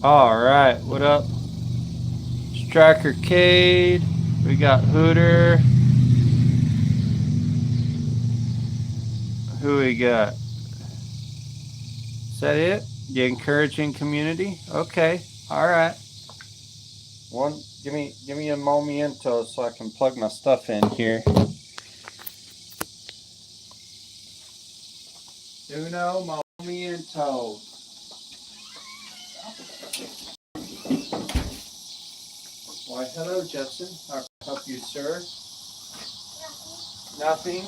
All right, what up? Striker Cade. We got Hooter. Who we got? Is that it? The encouraging community? Okay. All right. Give me a momento so I can plug my stuff in here. Uno momento. Why, hello, Justin. How can I help you, sir? Nothing.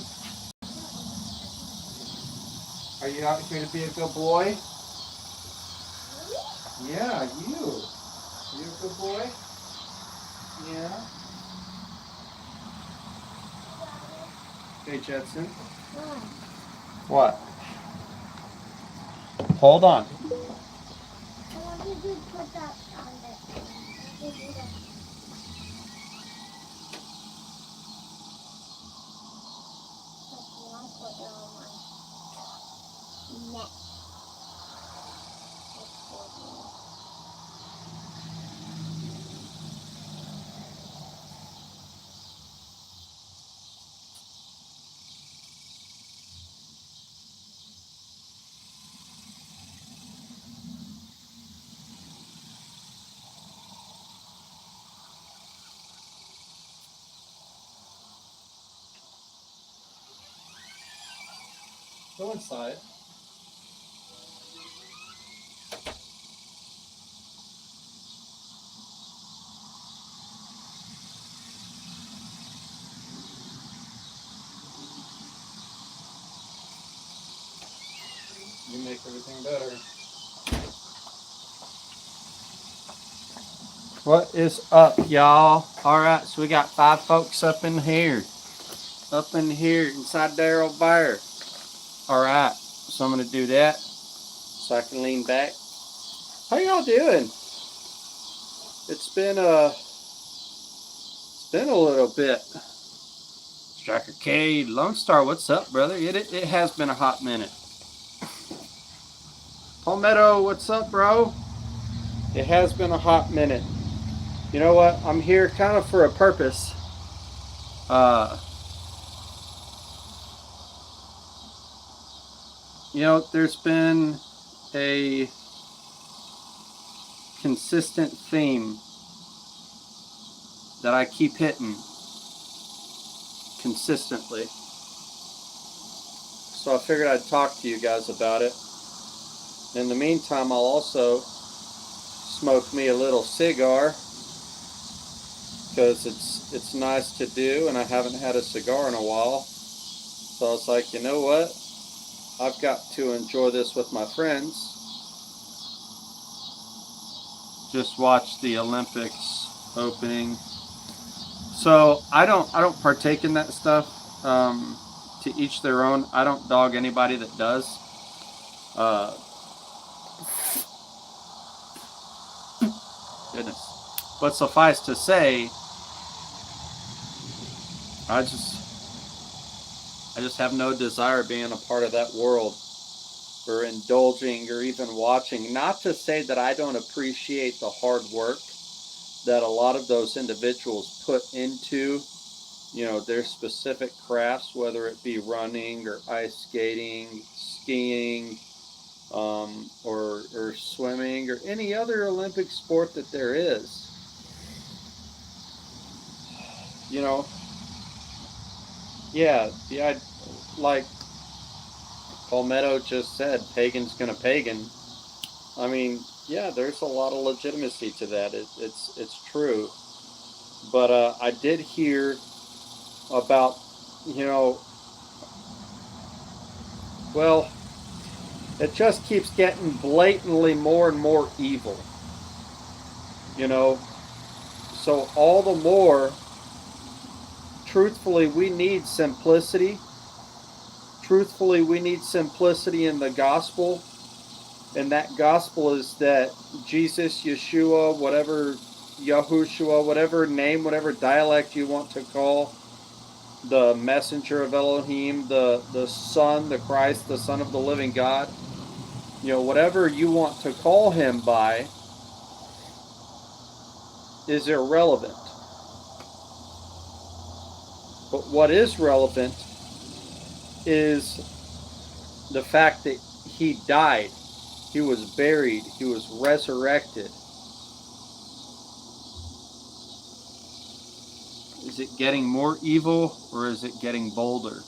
Are you out here to be a good boy? Yeah, you. You a good boy? Yeah. Hey, Jetson. What? Hold on. I want you to put that on there. I want you to do that. But you want to put it on my neck. Go inside. You make everything better. What is up, y'all? All right, so we got 5 folks up in here. Up in here inside Daryl Bear. All right, so I'm gonna do that so I can lean back. How y'all doing? It's been a little bit. Striker Cade, Lone Star, what's up, brother? It has been a hot minute. Palmetto, what's up, bro? It has been a hot minute. You know what? I'm here kind of for a purpose. Uh, there's been a consistent theme that I keep hitting consistently. So I figured I'd talk to you guys about it. In the meantime, I'll also smoke me a little cigar because it's nice to do, and I haven't had a cigar in a while. So I was like, you know what? I've got to enjoy this with my friends. Just watch the Olympics opening. So I don't partake in that stuff. To each their own. I don't dog anybody that does. Uh, Goodness. But suffice to say, I just have no desire being a part of that world or indulging or even watching. Not to say that I don't appreciate the hard work that a lot of those individuals put into, their specific crafts, whether it be running or ice skating, skiing, or swimming or any other Olympic sport that there is. You know, yeah, like Palmetto just said, pagan's gonna pagan. I mean, yeah, there's a lot of legitimacy to that. It's true. But I did hear about, you know, well, it just keeps getting blatantly more and more evil. You know, so all the more, truthfully, we need simplicity. Truthfully, we need simplicity in the gospel. And that gospel is that Jesus, Yeshua, whatever, Yahushua, whatever name, whatever dialect you want to call, the messenger of Elohim, the Son, the Christ, the Son of the living God, whatever you want to call him by, is irrelevant. But what is relevant is the fact that he died, he was buried, he was resurrected. Is it getting more evil or is it getting bolder?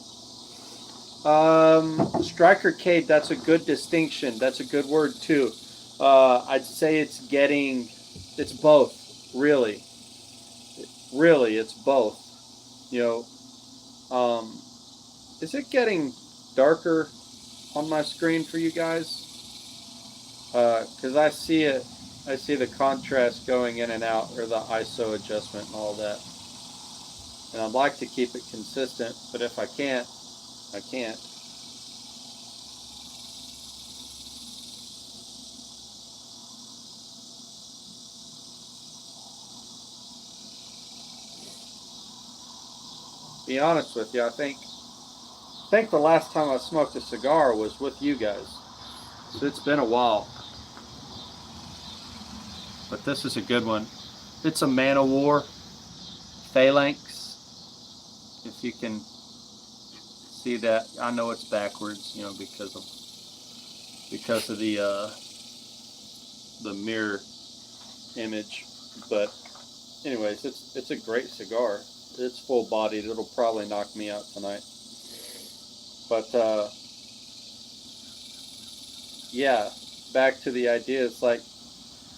Striker Cade, that's a good distinction. That's a good word too. I'd say it's both, really. Really, it's both. You know, is it getting darker on my screen for you guys? Because I see the contrast going in and out, or the ISO adjustment and all that. And I'd like to keep it consistent, but if I can't, I can't. Be honest with you, I think the last time I smoked a cigar was with you guys. So it's been a while. But this is a good one. It's a Man of War Phalanx. If you can see that. I know it's backwards, you know, because of the mirror image. But anyways, it's a great cigar. It's full bodied. It'll probably knock me out tonight. But yeah, back to the idea. It's like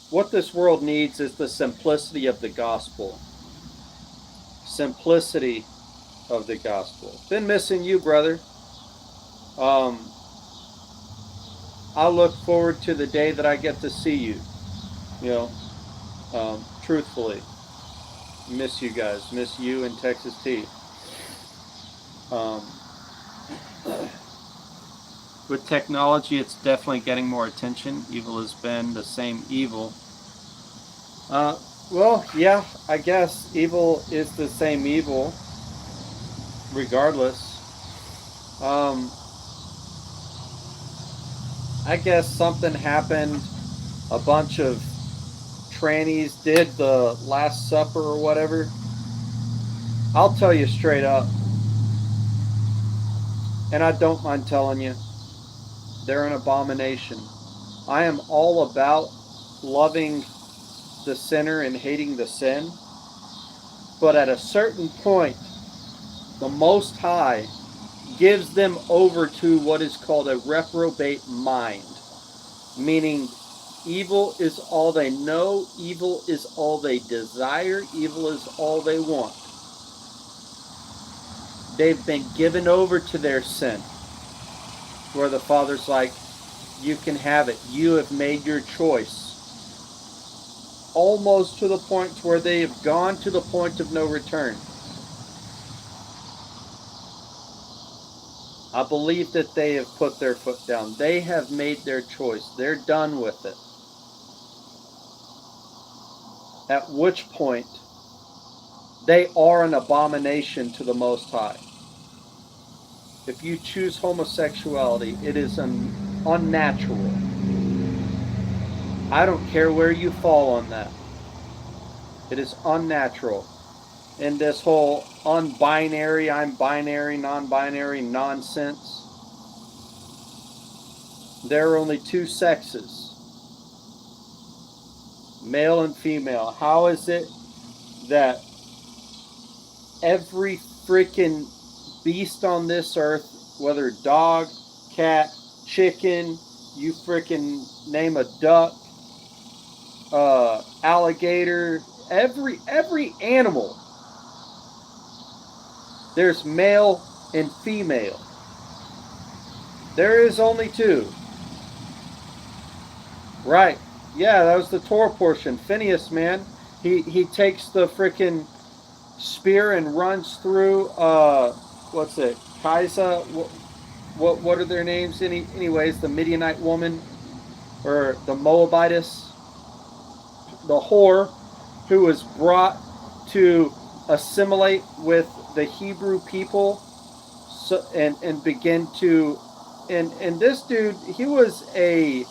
what this world needs is the simplicity of the gospel. Simplicity of the gospel. Been missing you, brother. I look forward to the day that I get to see you. You know, truthfully, miss you guys. Miss you and Texas Tea. With technology, it's definitely getting more attention. Evil has been the same evil. Well, yeah, I guess evil is the same evil, regardless. I guess something happened. A bunch of trannies did the Last Supper or whatever. I'll tell you straight up, and I don't mind telling you, they're an abomination. I am all about loving the sinner and hating the sin, but at a certain point, the Most High gives them over to what is called a reprobate mind, meaning evil is all they know, evil is all they desire, evil is all they want. They've been given over to their sin, where the Father's like, you can have it, you have made your choice. Almost to the point where they have gone to the point of no return. I believe that they have put their foot down. They have made their choice. They're done with it. At which point, they are an abomination to the Most High. If you choose homosexuality, it is unnatural. I don't care where you fall on that. It is unnatural. And this whole unbinary, I'm binary, non-binary nonsense. There are only two sexes, male and female. How is it that every freaking beast on this earth, whether dog, cat, chicken, you freaking name a duck, alligator, every animal, there's male and female. There is only two. Right. Yeah, that was the Torah portion. Phineas, man. He takes the freaking spear and runs through, what's it? Kaisa? What are their names? Anyways, the Midianite woman, or the Moabitess, the whore, who was brought to assimilate with the Hebrew people, so, and begin to, and this dude, he was a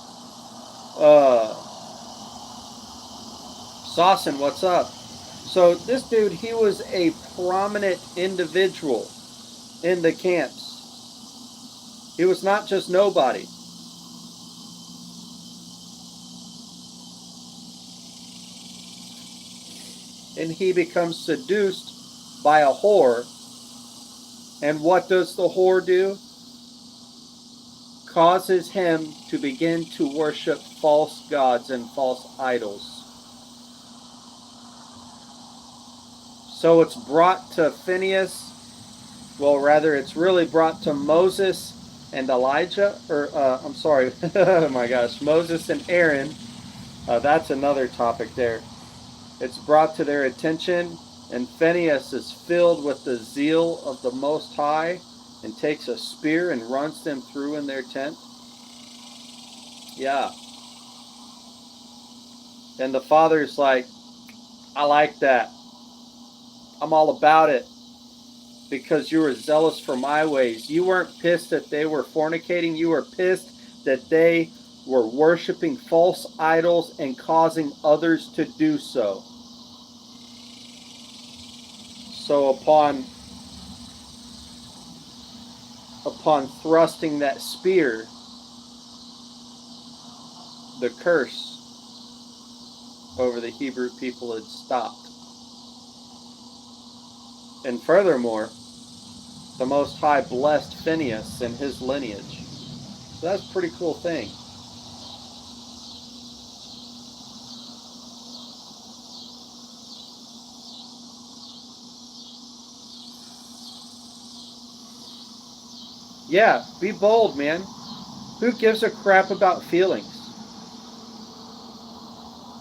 Sawson, what's up? So this dude, he was a prominent individual in the camps. He was not just nobody. And he becomes seduced by a whore. And what does the whore do? Causes him to begin to worship false gods and false idols. So it's brought to Phineas, well, rather, it's really brought to Moses and Elijah, or I'm sorry, oh my gosh, Moses and Aaron. That's another topic there. It's brought to their attention, and Phineas is filled with the zeal of the Most High and takes a spear and runs them through in their tent. Yeah. And the father's like, I like that. I'm all about it because you were zealous for my ways. You weren't pissed that they were fornicating. You were pissed that they were worshiping false idols and causing others to do so. So upon thrusting that spear, the curse over the Hebrew people had stopped. And furthermore, the Most High blessed Phineas and his lineage. So that's a pretty cool thing. Yeah, be bold, man. Who gives a crap about feelings?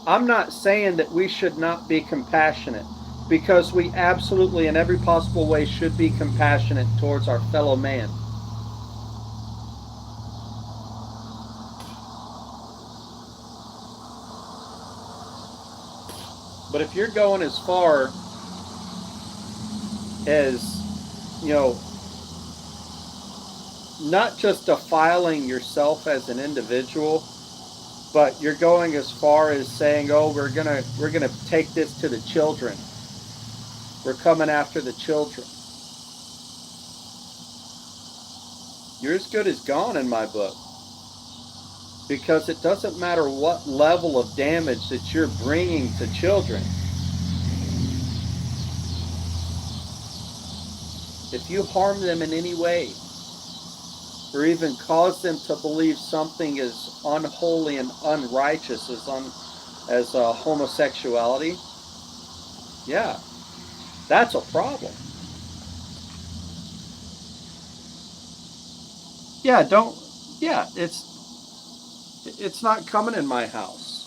I'm not saying that we should not be compassionate, because we absolutely, in every possible way, should be compassionate towards our fellow man. But if you're going as far as, not just defiling yourself as an individual, but you're going as far as saying, "Oh, we're gonna take this to the children. We're coming after the children." You're as good as gone in my book, because it doesn't matter what level of damage that you're bringing to children. If you harm them in any way, or even cause them to believe something is unholy and unrighteous as homosexuality, yeah, that's a problem. Yeah, don't. Yeah, it's not coming in my house.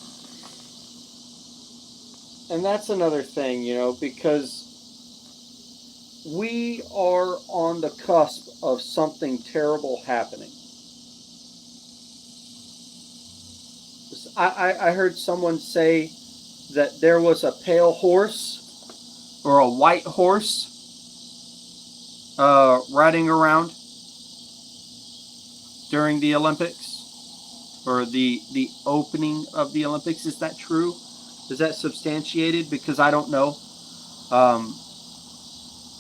And that's another thing, because we are on the cusp of something terrible happening. I heard someone say that there was a pale horse or a white horse riding around during the Olympics, or the opening of the Olympics. Is that true? Is that substantiated? Because I don't know.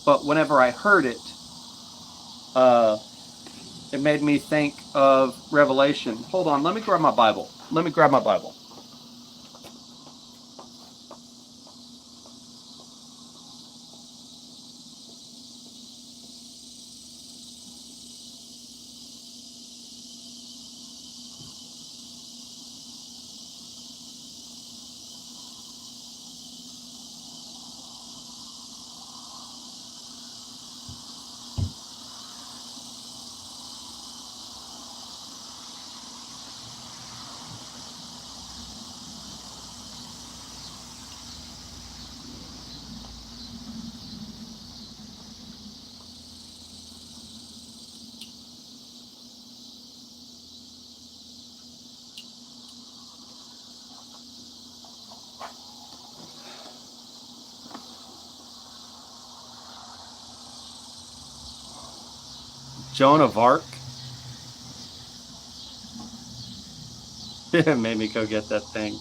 But whenever I heard it, it made me think of Revelation. Hold on, let me grab my Bible. Joan of Arc. It made me go get that thing.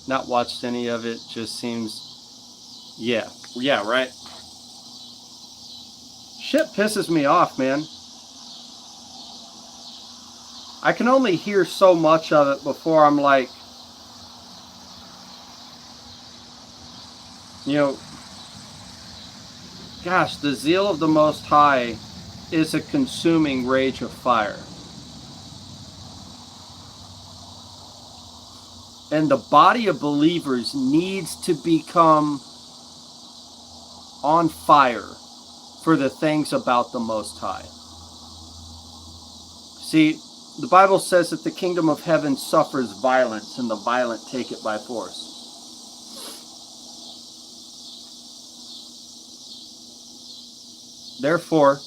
Not watched any of it. Just seems, yeah, right. Shit pisses me off, man. I can only hear so much of it before I'm like, you know, gosh, the zeal of the Most High is a consuming rage of fire. And the body of believers needs to become on fire for the things about the Most High. See, the Bible says that the kingdom of heaven suffers violence, and the violent take it by force. Therefore,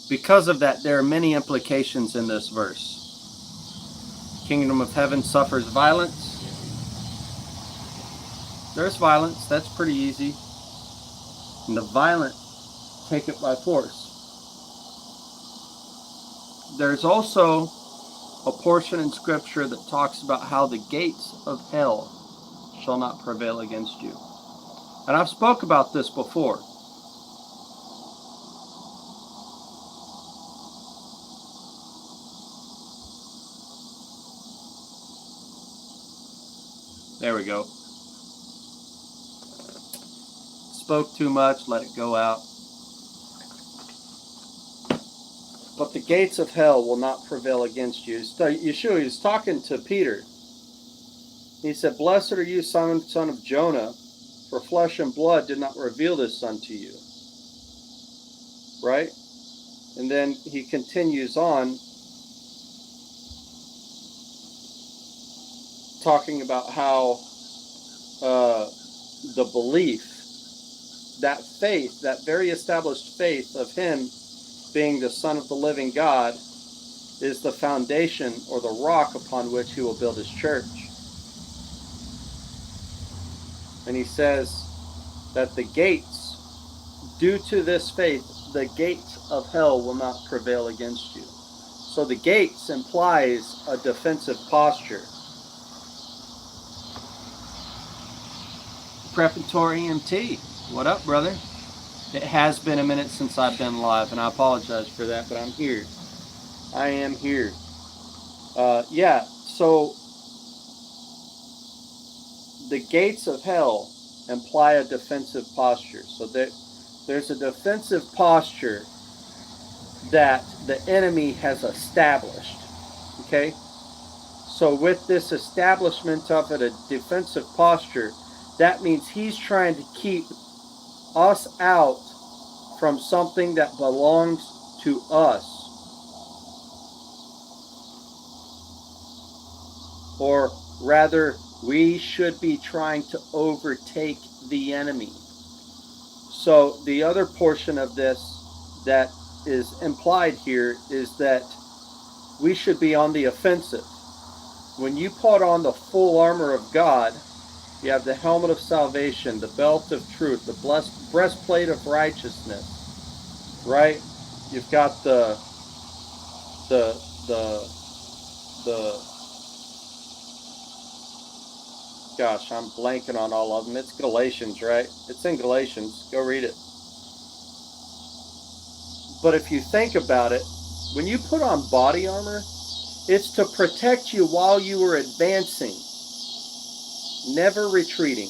because of that, there are many implications in this verse. Kingdom of heaven suffers violence. There's violence, that's pretty easy. And the violent take it by force. There's also a portion in Scripture that talks about how the gates of hell shall not prevail against you. And I've spoke about this before. There we go. Spoke too much, let it go out. But the gates of hell will not prevail against you. Yeshua is talking to Peter. He said, "Blessed are you, son of Jonah, for flesh and blood did not reveal this unto you." Right? And then he continues on talking about how the belief, that faith, that very established faith of him being the Son of the living God, is the foundation or the rock upon which he will build his church. And he says that the gates, due to this faith, the gates of hell will not prevail against you. So the gates implies a defensive posture. Preparatory MT, what up, brother? It has been a minute since I've been live, and I apologize for that, but I'm here. I am here. Yeah, so the gates of hell imply a defensive posture. So there's a defensive posture that the enemy has established. Okay? So with this establishment of a defensive posture, that means he's trying to keep us out from something that belongs to us. Or rather, we should be trying to overtake the enemy. So the other portion of this that is implied here is that we should be on the offensive. When you put on the full armor of God, you have the helmet of salvation, the belt of truth, the breastplate of righteousness, right? You've got the gosh, I'm blanking on all of them. It's Galatians, right? It's in Galatians. Go read it. But if you think about it, when you put on body armor, it's to protect you while you are advancing, never retreating.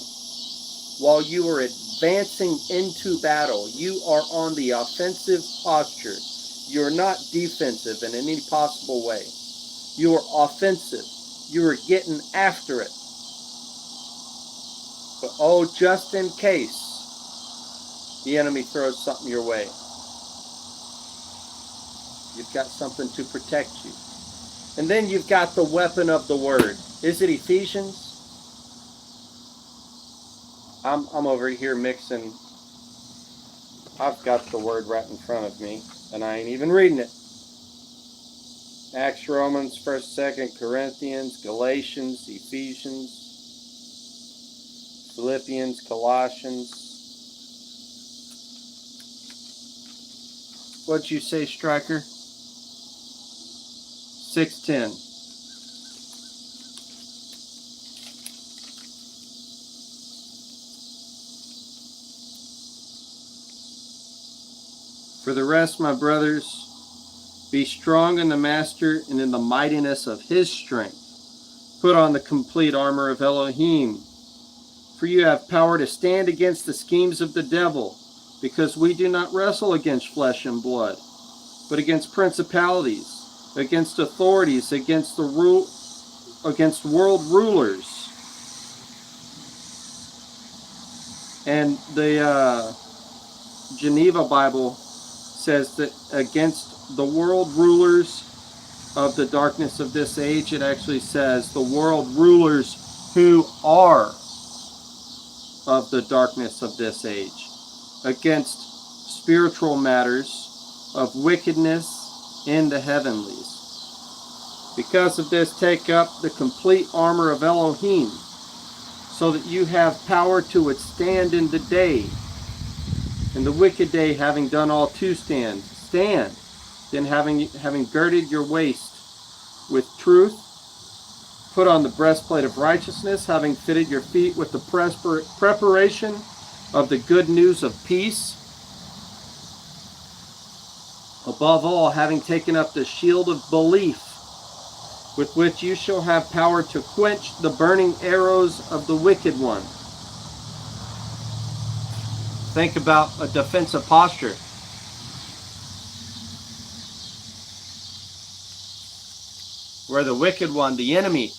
While you are advancing into battle, you are on the offensive posture. You're not defensive in any possible way. You are offensive. You are getting after it. But oh, just in case the enemy throws something your way, you've got something to protect you. And then you've got the weapon of the word. Is it Ephesians? I'm over here mixing. I've got the word right in front of me, and I ain't even reading it. Acts, Romans, 1st, 2nd, Corinthians, Galatians, Ephesians, Philippians, Colossians. What'd you say, Striker? 6:10. For the rest, my brothers, be strong in the Master and in the mightiness of his strength. Put on the complete armor of Elohim. For you have power to stand against the schemes of the devil, because we do not wrestle against flesh and blood, but against principalities, against authorities, against world rulers. And the Geneva Bible says that against the world rulers of the darkness of this age, it actually says the world rulers who are of the darkness of this age, against spiritual matters of wickedness in the heavenlies. Because of this, take up the complete armor of Elohim, so that you have power to withstand in the day. In the wicked day, having done all to stand, stand. Then having girded your waist with truth, put on the breastplate of righteousness, having fitted your feet with the preparation of the good news of peace. Above all, having taken up the shield of belief, with which you shall have power to quench the burning arrows of the wicked one. Think about a defensive posture. Where the wicked one, the enemy,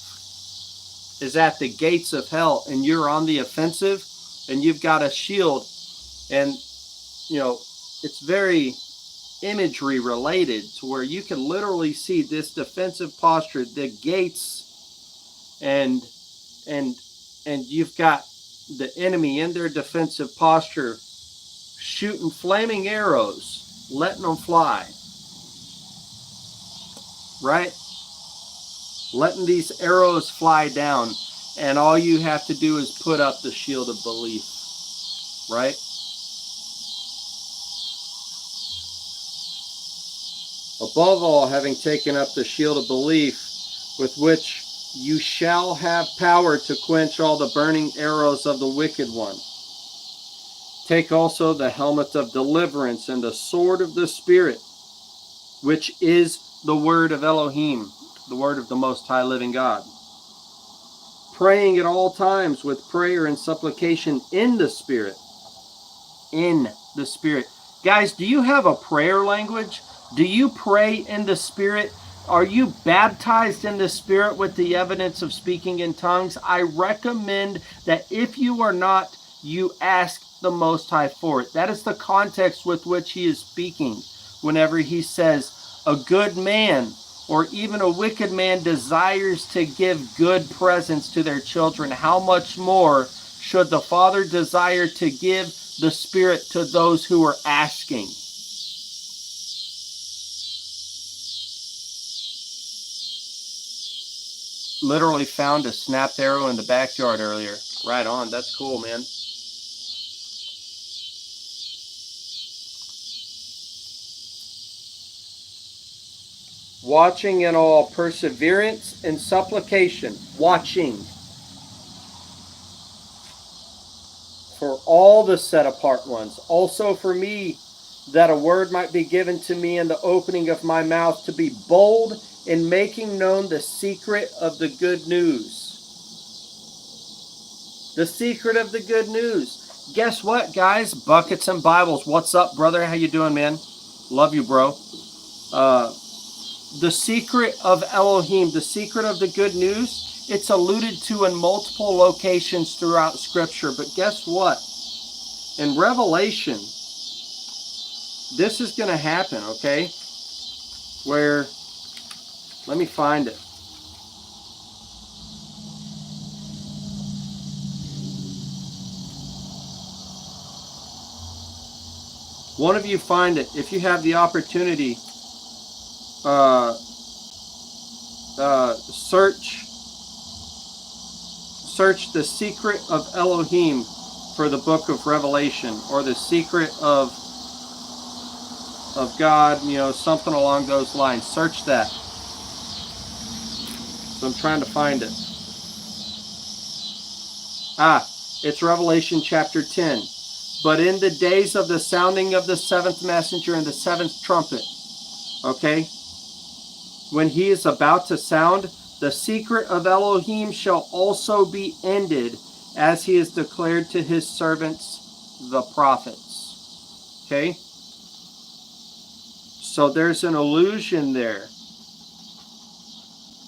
is at the gates of hell, and you're on the offensive, and you've got a shield, and it's very imagery related to where you can literally see this defensive posture, the gates, and you've got the enemy in their defensive posture shooting flaming arrows, letting them fly, right? Letting these arrows fly down, and all you have to do is put up the shield of belief, right? Above all, having taken up the shield of belief, with which you shall have power to quench all the burning arrows of the wicked one. Take also the helmet of deliverance and the sword of the Spirit, which is the word of Elohim, the word of the Most High Living God. Praying at all times with prayer and supplication in the Spirit. In the Spirit. Guys, do you have a prayer language? Do you pray in the Spirit? Are you baptized in the Spirit with the evidence of speaking in tongues? I recommend that if you are not, you ask the Most High for it. That is the context with which he is speaking whenever he says, a good man or even a wicked man desires to give good presents to their children. How much more should the Father desire to give the Spirit to those who are asking? Literally found a snapped arrow in the backyard earlier. Right on. That's cool, man. Watching in all perseverance and supplication. Watching. For all the set apart ones. Also for me, that a word might be given to me in the opening of my mouth, to be bold in making known the secret of the good news. The secret of the good news. Guess what, guys? Buckets and Bibles. What's up, brother? How you doing, man? Love you, bro. The secret of Elohim, the secret of the good news, it's alluded to in multiple locations throughout Scripture. But guess what? In Revelation, this is going to happen, okay? Where, let me find it. One of you find it. If you have the opportunity, search the secret of Elohim for the book of Revelation, or the secret of God, something along those lines. Search that. So I'm trying to find it. It's Revelation chapter 10. But in the days of the sounding of the seventh messenger and the seventh trumpet, okay, when he is about to sound, the secret of Elohim shall also be ended, as he has declared to his servants, the prophets. Okay? So there's an allusion there.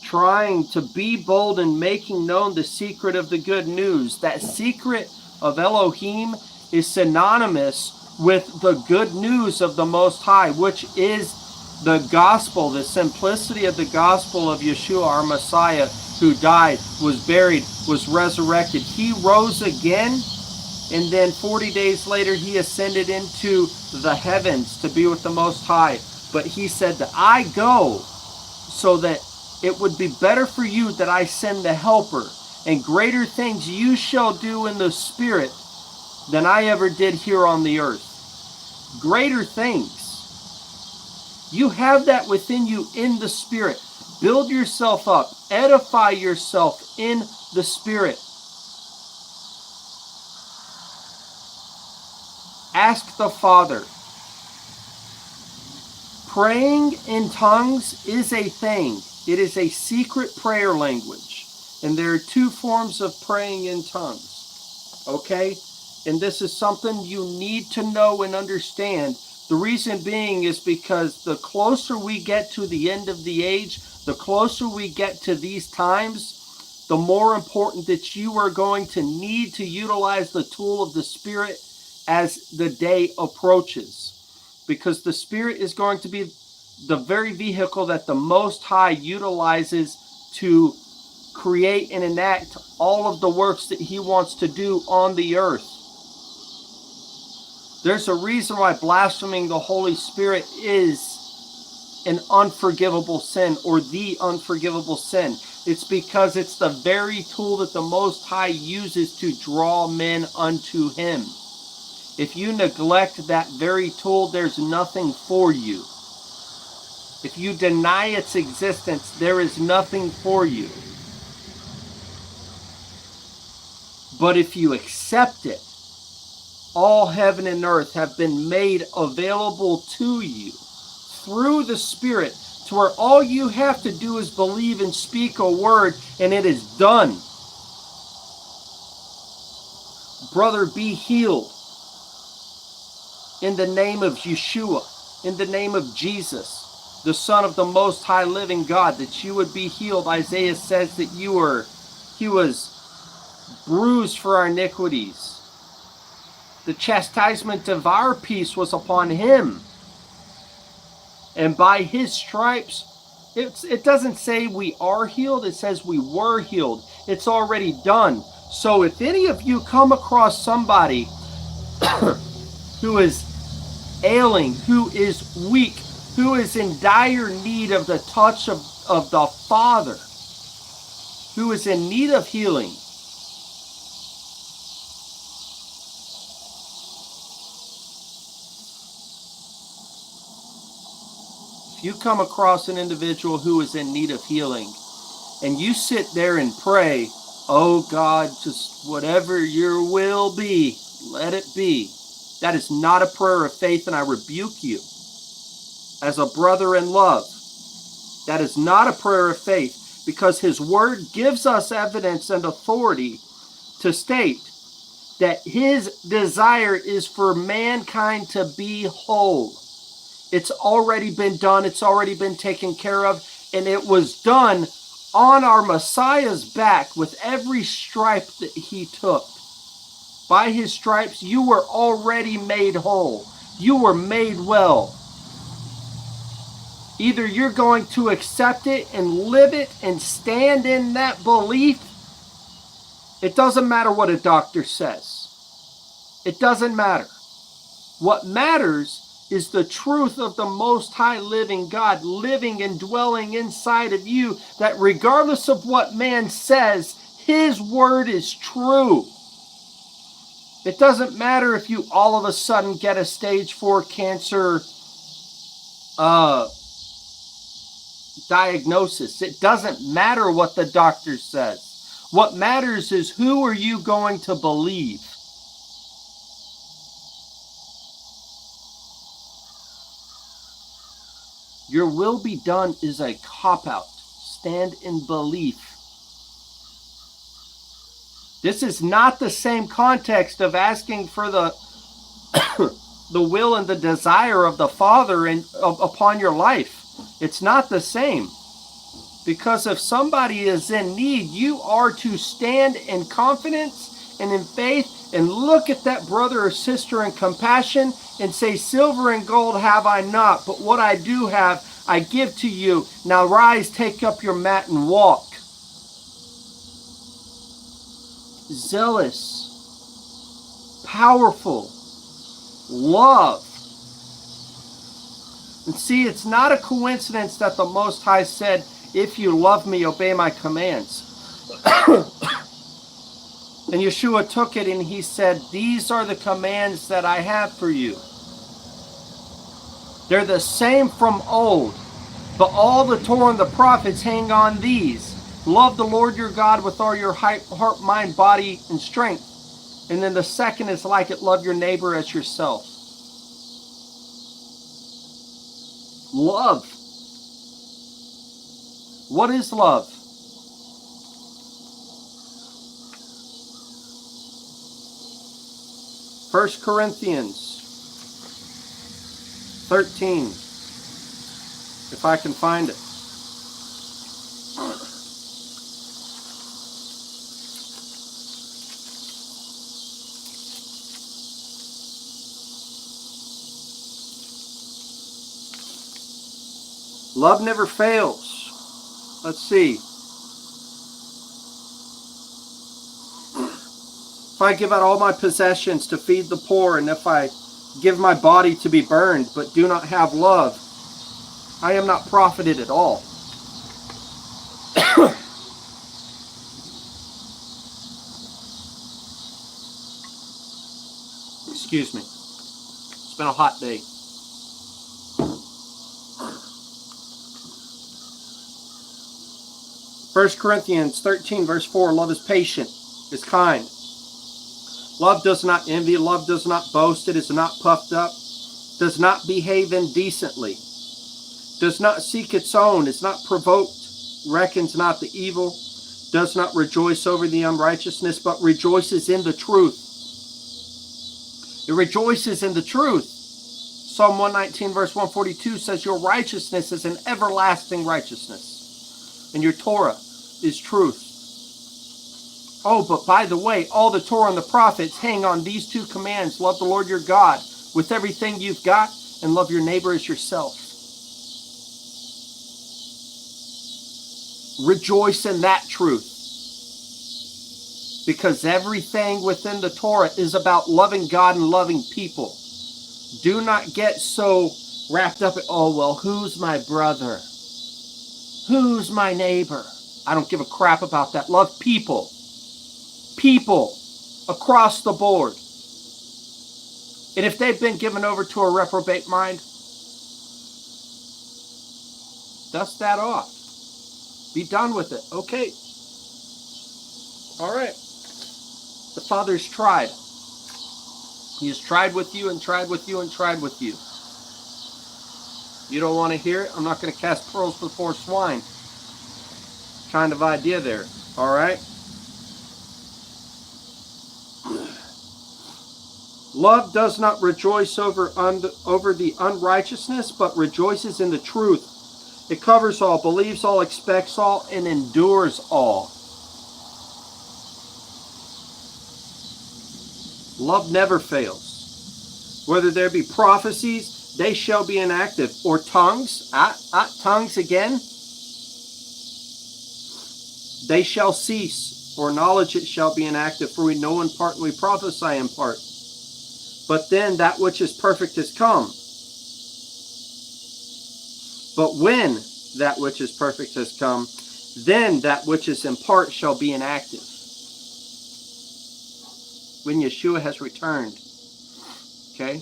Trying to be bold and making known the secret of the good news. That secret of Elohim is synonymous with the good news of the Most High, which is the gospel, the simplicity of the gospel of Yeshua, our Messiah, who died, was buried, was resurrected. He rose again, and then 40 days later he ascended into the heavens to be with the Most High. But he said that I go so that it would be better for you that I send the helper, and greater things you shall do in the Spirit than I ever did here on the earth. Greater things. You have that within you in the Spirit. Build yourself up. Edify yourself in the Spirit. Ask the Father. Praying in tongues is a thing. It is a secret prayer language. And there are two forms of praying in tongues. Okay? And this is something you need to know and understand. The reason being is because the closer we get to the end of the age, the closer we get to these times, the more important that you are going to need to utilize the tool of the Spirit as the day approaches. Because the Spirit is going to be the very vehicle that the Most High utilizes to create and enact all of the works that He wants to do on the earth. There's a reason why blaspheming the Holy Spirit is an unforgivable sin, or the unforgivable sin. It's because it's the very tool that the Most High uses to draw men unto Him. If you neglect that very tool, there's nothing for you. If you deny its existence, there is nothing for you. But if you accept it, all heaven and earth have been made available to you through the Spirit, to where all you have to do is believe and speak a word, and it is done. Brother, be healed. In the name of Yeshua, in the name of Jesus, the Son of the Most High Living God, that you would be healed. Isaiah says that He was bruised for our iniquities. The chastisement of our peace was upon Him. And by His stripes, it doesn't say we are healed, it says we were healed. It's already done. So if any of you come across somebody who is ailing, who is weak, who is in dire need of the touch of the Father, who is in need of healing, if you come across an individual who is in need of healing, and you sit there and pray, oh God, just whatever your will be, let it be. That is not a prayer of faith, and I rebuke you as a brother in love. That is not a prayer of faith, because His Word gives us evidence and authority to state that His desire is for mankind to be whole. It's already been done. It's already been taken care of, and it was done on our Messiah's back with every stripe that He took. By His stripes, you were already made whole. You were made well. Either you're going to accept it and live it and stand in that belief. It doesn't matter what a doctor says. It doesn't matter. What matters is the truth of the Most High living God living and dwelling inside of you, that regardless of what man says, His word is true. It doesn't matter if you all of a sudden get a stage 4 cancer diagnosis. It doesn't matter what the doctor says. What matters is, who are you going to believe? Your will be done is a cop-out. Stand in belief. This is not the same context of asking for the the will and the desire of the Father upon your life. It's not the same. Because if somebody is in need, you are to stand in confidence and in faith and look at that brother or sister in compassion and say, silver and gold have I not, but what I do have, I give to you. Now rise, take up your mat and walk. Zealous, powerful, love. And see, it's not a coincidence that the Most High said, if you love me, obey my commands. And Yeshua took it and he said, these are the commands that I have for you. They're the same from old, but all the Torah and the prophets hang on these. Love the Lord your God with all your heart, mind, body, and strength. And then the second is like it, love your neighbor as yourself. Love. What is love? First Corinthians 13, if I can find it. Love never fails. Let's see. If I give out all my possessions to feed the poor, and if I give my body to be burned, but do not have love, I am not profited at all. Excuse me. It's been a hot day. First Corinthians 13, verse 4, love is patient, is kind. Love does not envy, love does not boast, it is not puffed up, does not behave indecently, does not seek its own, is not provoked, reckons not the evil, does not rejoice over the unrighteousness, but rejoices in the truth. It rejoices in the truth. Psalm 119, verse 142 says, your righteousness is an everlasting righteousness, and your Torah is truth. Oh, but by the way, all the Torah and the prophets hang on these two commands. Love the Lord your God with everything you've got, and love your neighbor as yourself. Rejoice in that truth. Because everything within the Torah is about loving God and loving people. Do not get so wrapped up in, oh, well, who's my brother? Who's my neighbor? I don't give a crap about that. Love people. People across the board. And if they've been given over to a reprobate mind, dust that off. Be done with it. Okay. All right. The Father's tried. He has tried with you and tried with you and tried with you. You don't want to hear it? I'm not going to cast pearls before swine. Kind of idea there. All right. Love does not rejoice over the unrighteousness, but rejoices in the truth. It covers all, believes all, expects all, and endures all. Love never fails. Whether there be prophecies, they shall be inactive. Or tongues, tongues again, they shall cease. Or knowledge, it shall be inactive. For we know in part and we prophesy in part. But then that which is perfect is come. But when that which is perfect has come, then that which is in part shall be inactive. When Yeshua has returned. Okay?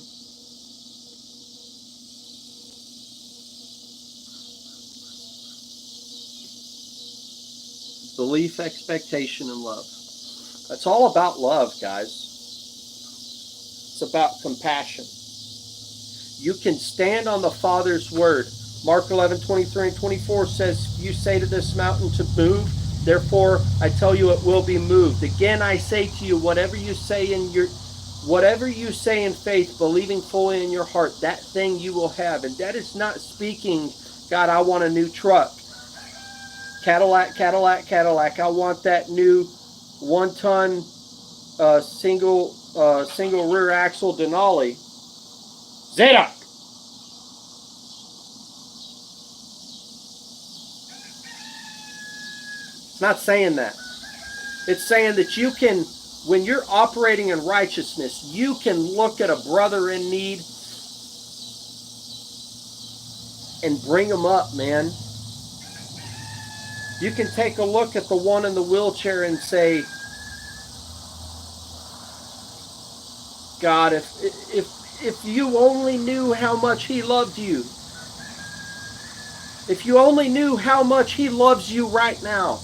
Belief, expectation, and love. That's all about love, guys. It's about compassion. You can stand on the Father's word. Mark 11:23 and 24 says, you say to this mountain to move, therefore I tell you it will be moved. Again I say to you, whatever you say in faith, believing fully in your heart, that thing you will have. And that is not speaking, God, I want a new truck. Cadillac. I want that new 1-ton single rear axle Denali. Zadok. It's not saying that. It's saying that you can, when you're operating in righteousness, you can look at a brother in need and bring him up, man. You can take a look at the one in the wheelchair and say, God, if you only knew how much he loved you, if you only knew how much he loves you right now.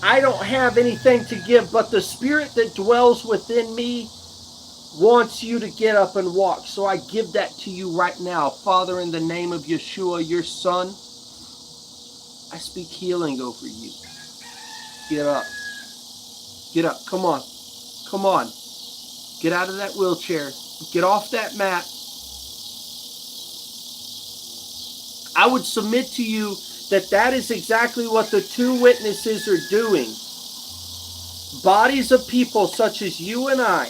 I don't have anything to give, but the Spirit that dwells within me wants you to get up and walk. So I give that to you right now. Father, in the name of Yeshua, your Son, I speak healing over you. Get up. Get up. Come on. Come on. Get out of that wheelchair. Get off that mat. I would submit to you that is exactly what the two witnesses are doing. Bodies of people such as you and I,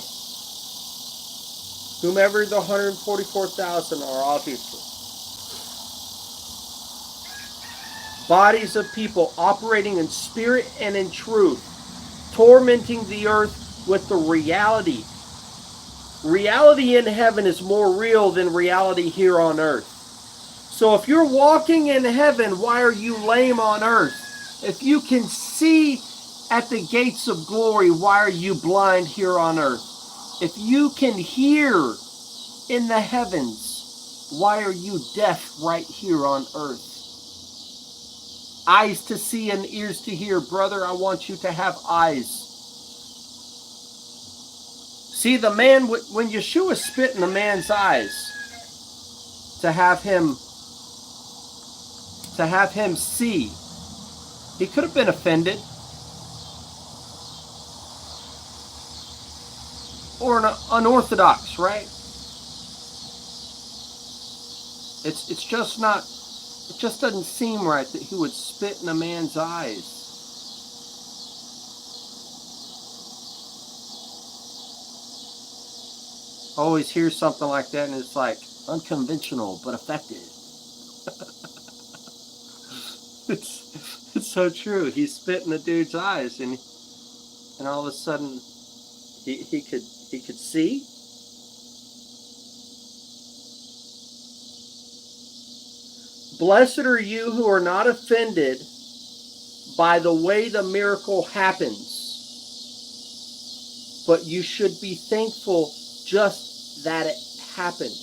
whomever the 144,000 are, obviously. Bodies of people operating in spirit and in truth, tormenting the earth with the reality. Reality in heaven is more real than reality here on earth. So if you're walking in heaven, why are you lame on earth? If you can see at the gates of glory, why are you blind here on earth? If you can hear in the heavens, why are you deaf right here on earth? Eyes to see and ears to hear. Brother, I want you to have eyes. See, the man, when Yeshua spit in the man's eyes to have him see, he could have been offended or unorthodox, right? It's just not, it just doesn't seem right that he would spit in a man's eyes. I always hear something like that and it's like unconventional but effective. It's so true. He spit in the dude's eyes and all of a sudden he could see. Blessed are you who are not offended by the way the miracle happens, but you should be thankful just that it happened.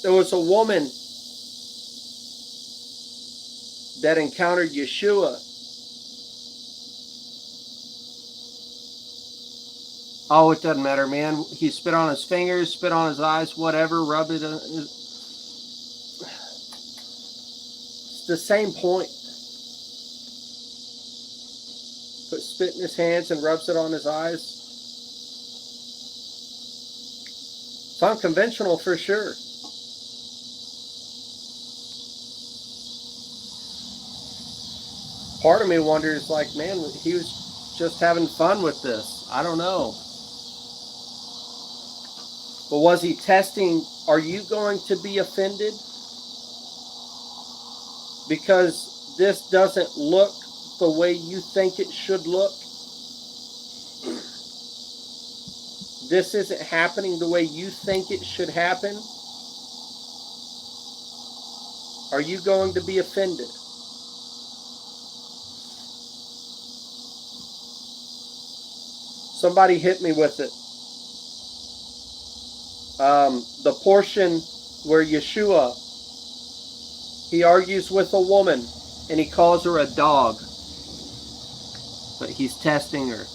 There was a woman that encountered Yeshua. Oh, it doesn't matter, man. He spit on his fingers, spit on his eyes, whatever, rubbed it. It's the same point. Put spit in his hands and rubs it on his eyes. It's unconventional for sure. Part of me wonders, like, man, he was just having fun with this. I don't know. But was he testing, are you going to be offended? Because this doesn't look the way you think it should look. This isn't happening the way you think it should happen. Are you going to be offended? Somebody hit me with it. The portion where Yeshua, he argues with a woman and he calls her a dog. But he's testing her.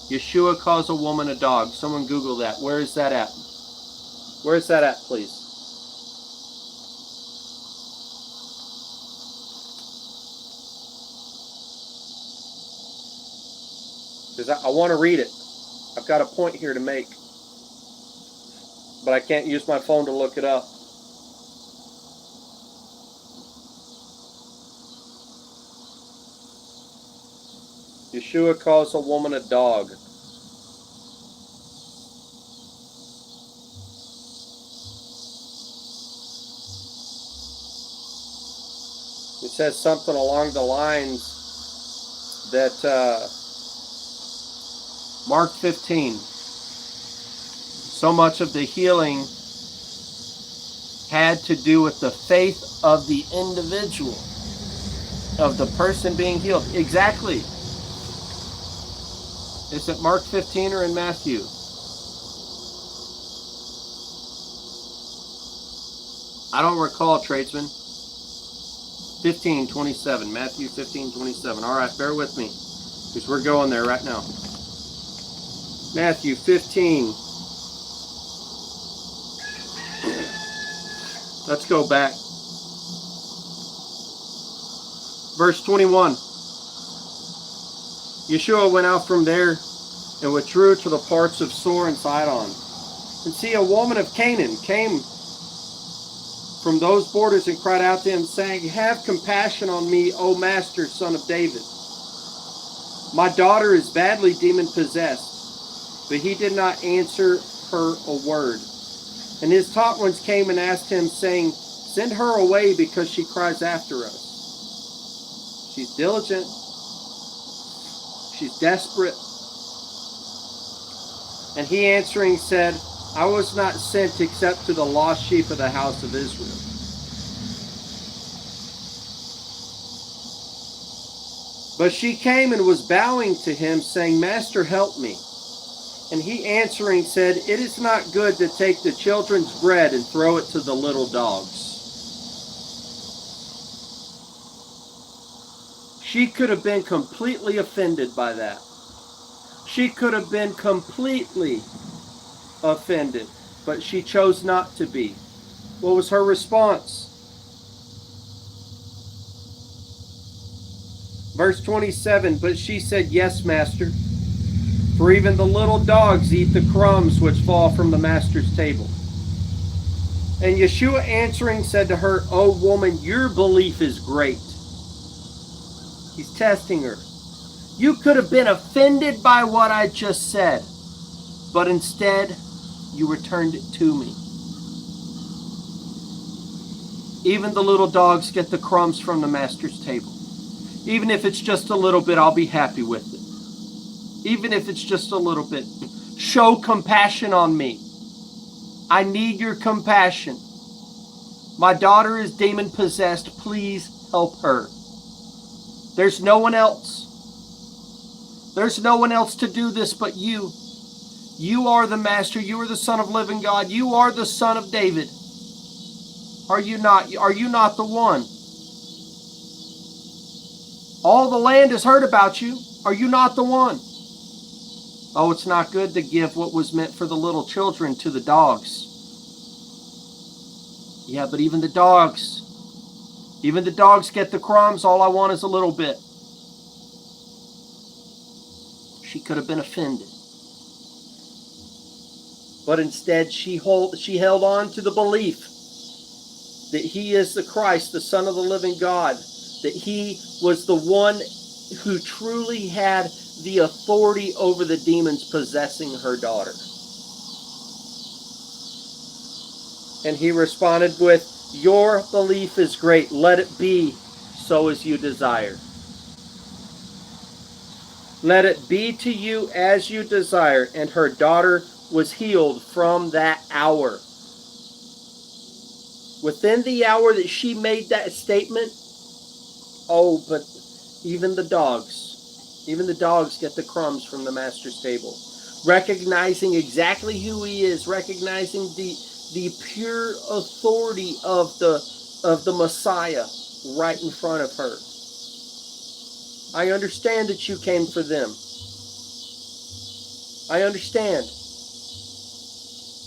Yeshua calls a woman a dog. Someone Google that. Where is that at? Where is that at, please? Because I want to read it. I've got a point here to make. But I can't use my phone to look it up. Yeshua calls a woman a dog. It says something along the lines that Mark 15, so much of the healing had to do with the faith of the individual, of the person being healed. Exactly. Is it Mark 15 or in Matthew? I don't recall, tradesman. 15:27. Matthew 15:27. All right, bear with me, because we're going there right now. Matthew 15. Let's go back. Verse 21. Yeshua went out from there and withdrew to the parts of Sor and Sidon. And see, a woman of Canaan came from those borders and cried out to him, saying, "Have compassion on me, O Master, son of David. My daughter is badly demon-possessed." But he did not answer her a word. And his taught ones came and asked him, saying, "Send her away, because she cries after us. She's diligent. She's desperate." And he answering said, "I was not sent except to the lost sheep of the house of Israel." But she came and was bowing to him, saying, "Master, help me." And he answering said, "It is not good to take the children's bread and throw it to the little dogs." She could have been completely offended by that. She could have been completely offended, but she chose not to be. What was her response? Verse 27, but she said, "Yes, Master, for even the little dogs eat the crumbs which fall from the master's table." And Yeshua answering said to her, "O woman, your belief is great." He's testing her. You could have been offended by what I just said, but instead you returned it to me. Even the little dogs get the crumbs from the master's table. Even if it's just a little bit, I'll be happy with it. Even if it's just a little bit. Show compassion on me. I need your compassion. My daughter is demon possessed. Please help her. There's no one else. There's no one else to do this but you. You are the Master. You are the Son of living God. You are the Son of David. Are you not? Are you not the one? All the land has heard about you. Are you not the one? Oh, it's not good to give what was meant for the little children to the dogs. Yeah, but even the dogs get the crumbs. All I want is a little bit. She could have been offended. But instead, she held on to the belief that he is the Christ, the Son of the living God, that he was the one who truly had the authority over the demons possessing her daughter. And he responded with, "Your belief is great. Let it be so as you desire. Let it be to you as you desire." And her daughter was healed from that hour. Within the hour that she made that statement, oh, but even the dogs get the crumbs from the master's table. Recognizing exactly who he is, recognizing the pure authority of the Messiah right in front of her. I understand that you came for them. I understand.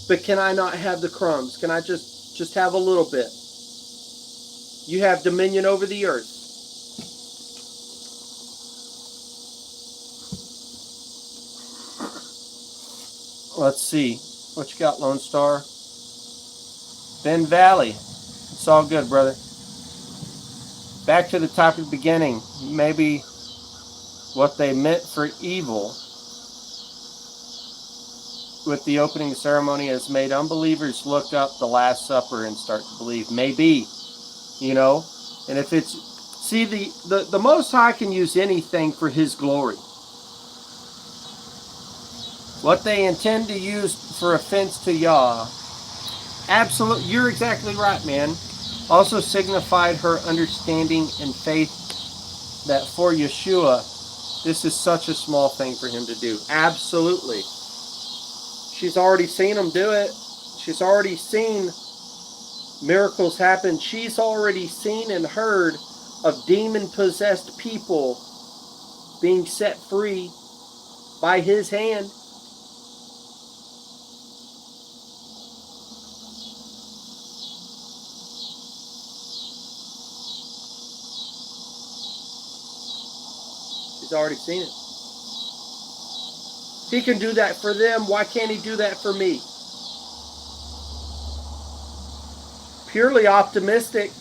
But can I not have the crumbs? Can I just have a little bit? You have dominion over the earth. Let's see. What you got, Lone Star? Ben Valley. It's all good, brother. Back to the topic at the beginning. Maybe what they meant for evil with the opening ceremony has made unbelievers look up the Last Supper and start to believe. Maybe. You know? And if it's... See, the Most High can use anything for His glory. What they intend to use for offense to Yah, absolutely, you're exactly right, man. Also signified her understanding and faith that for Yeshua, this is such a small thing for Him to do. Absolutely. She's already seen Him do it. She's already seen miracles happen. She's already seen and heard of demon-possessed people being set free by His hand. She's already seen it. He can do that for them. Why can't He do that for me? Purely optimistic,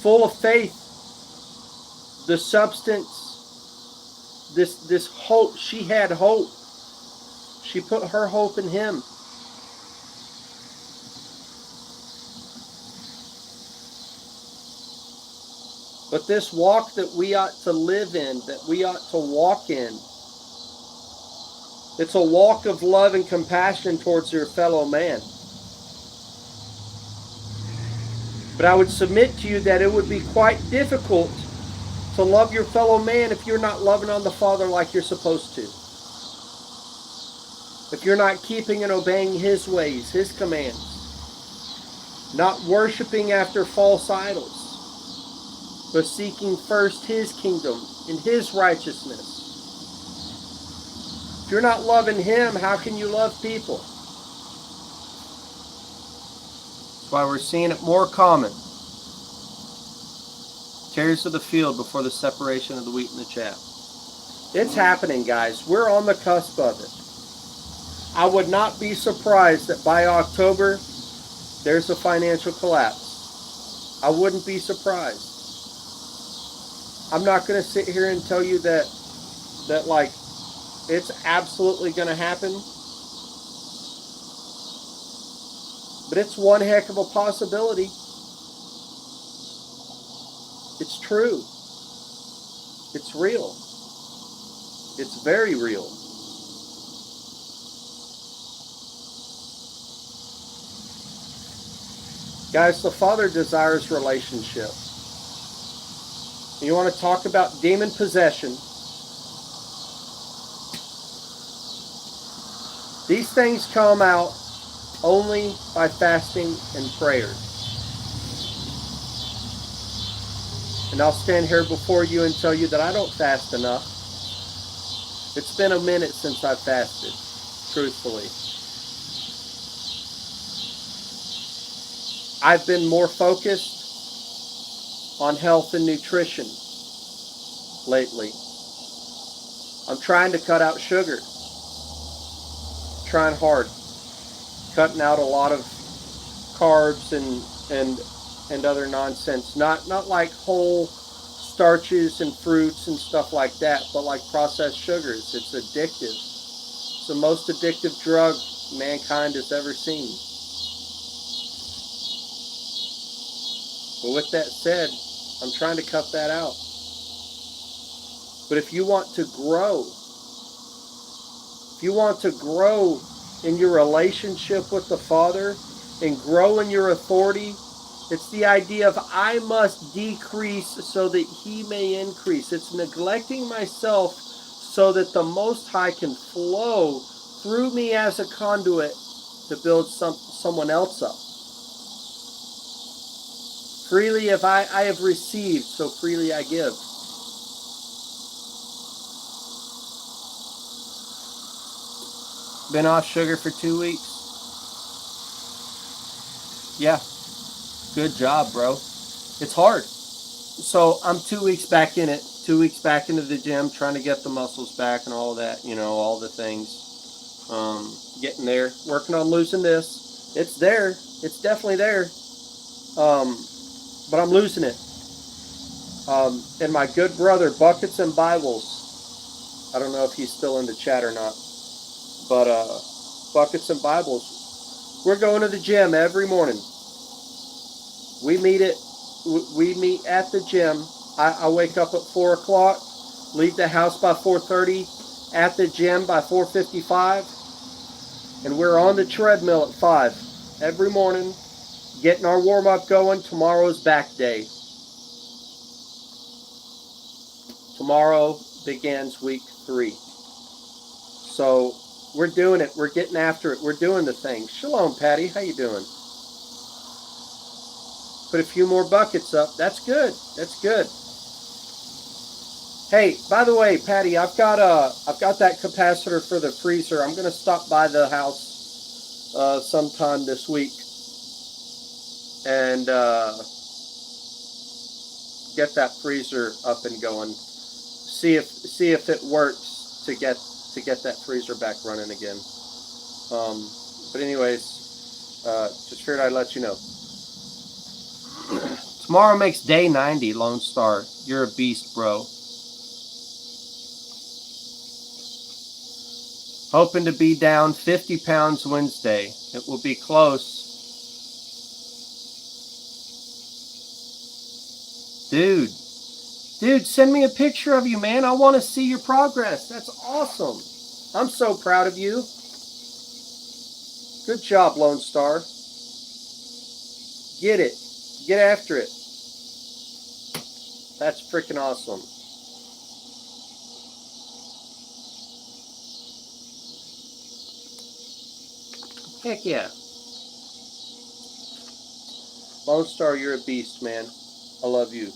full of faith. The substance, this hope. She had hope. She put her hope in Him. But this walk that we ought to live in, that we ought to walk in, it's a walk of love and compassion towards your fellow man. But I would submit to you that it would be quite difficult to love your fellow man if you're not loving on the Father like you're supposed to. If you're not keeping and obeying His ways, His commands. Not worshiping after false idols, but seeking first His kingdom and His righteousness. If you're not loving Him, how can you love people? That's why we're seeing it more common. Tares of the field before the separation of the wheat and the chaff. It's happening, guys. We're on the cusp of it. I would not be surprised that by October, there's a financial collapse. I wouldn't be surprised. I'm not going to sit here and tell you that like, it's absolutely going to happen. But it's one heck of a possibility. It's true. It's real. It's very real. Guys, the Father desires relationship. You want to talk about demon possession? These things come out only by fasting and prayer. And I'll stand here before you and tell you that I don't fast enough. It's been a minute since I've fasted, truthfully. I've been more focused on health and nutrition lately. I'm trying to cut out sugar. Trying hard. Cutting out a lot of carbs and other nonsense. Not like whole starches and fruits and stuff like that, but like processed sugars. It's addictive. It's the most addictive drug mankind has ever seen. But with that said, I'm trying to cut that out. But if you want to grow, in your relationship with the Father and grow in your authority, it's the idea of I must decrease so that He may increase. It's neglecting myself so that the Most High can flow through me as a conduit to build someone else up. Freely if I have received, so freely I give. Been off sugar for 2 weeks? Yeah. Good job, bro. It's hard. So I'm 2 weeks back in it. 2 weeks back into the gym, trying to get the muscles back and all that, all the things. Getting there. Working on losing this. It's there. It's definitely there. But I'm losing it. And my good brother, Buckets and Bibles, I don't know if he's still in the chat or not, but Buckets and Bibles, we're going to the gym every morning. We meet at the gym. I wake up at 4 o'clock, leave the house by 4:30, at the gym by 4:55, and we're on the treadmill at 5 every morning, getting our warm-up going. Tomorrow's back day. Tomorrow begins week 3. So we're doing it. We're getting after it. We're doing the thing. Shalom, Patty. How you doing? Put a few more buckets up. That's good. That's good. Hey, by the way, Patty, I've got that capacitor for the freezer. I'm going to stop by the house sometime this week and get that freezer up and going. See if it works to get that freezer back running again. But anyways, just figured I'd let you know. Tomorrow makes day 90, Lone Star. You're a beast, bro. Hoping to be down 50 pounds Wednesday. It will be close. Dude, send me a picture of you, man. I want to see your progress. That's awesome. I'm so proud of you. Good job, Lone Star. Get it. Get after it. That's freaking awesome. Heck yeah. Lone Star, you're a beast, man. I love you.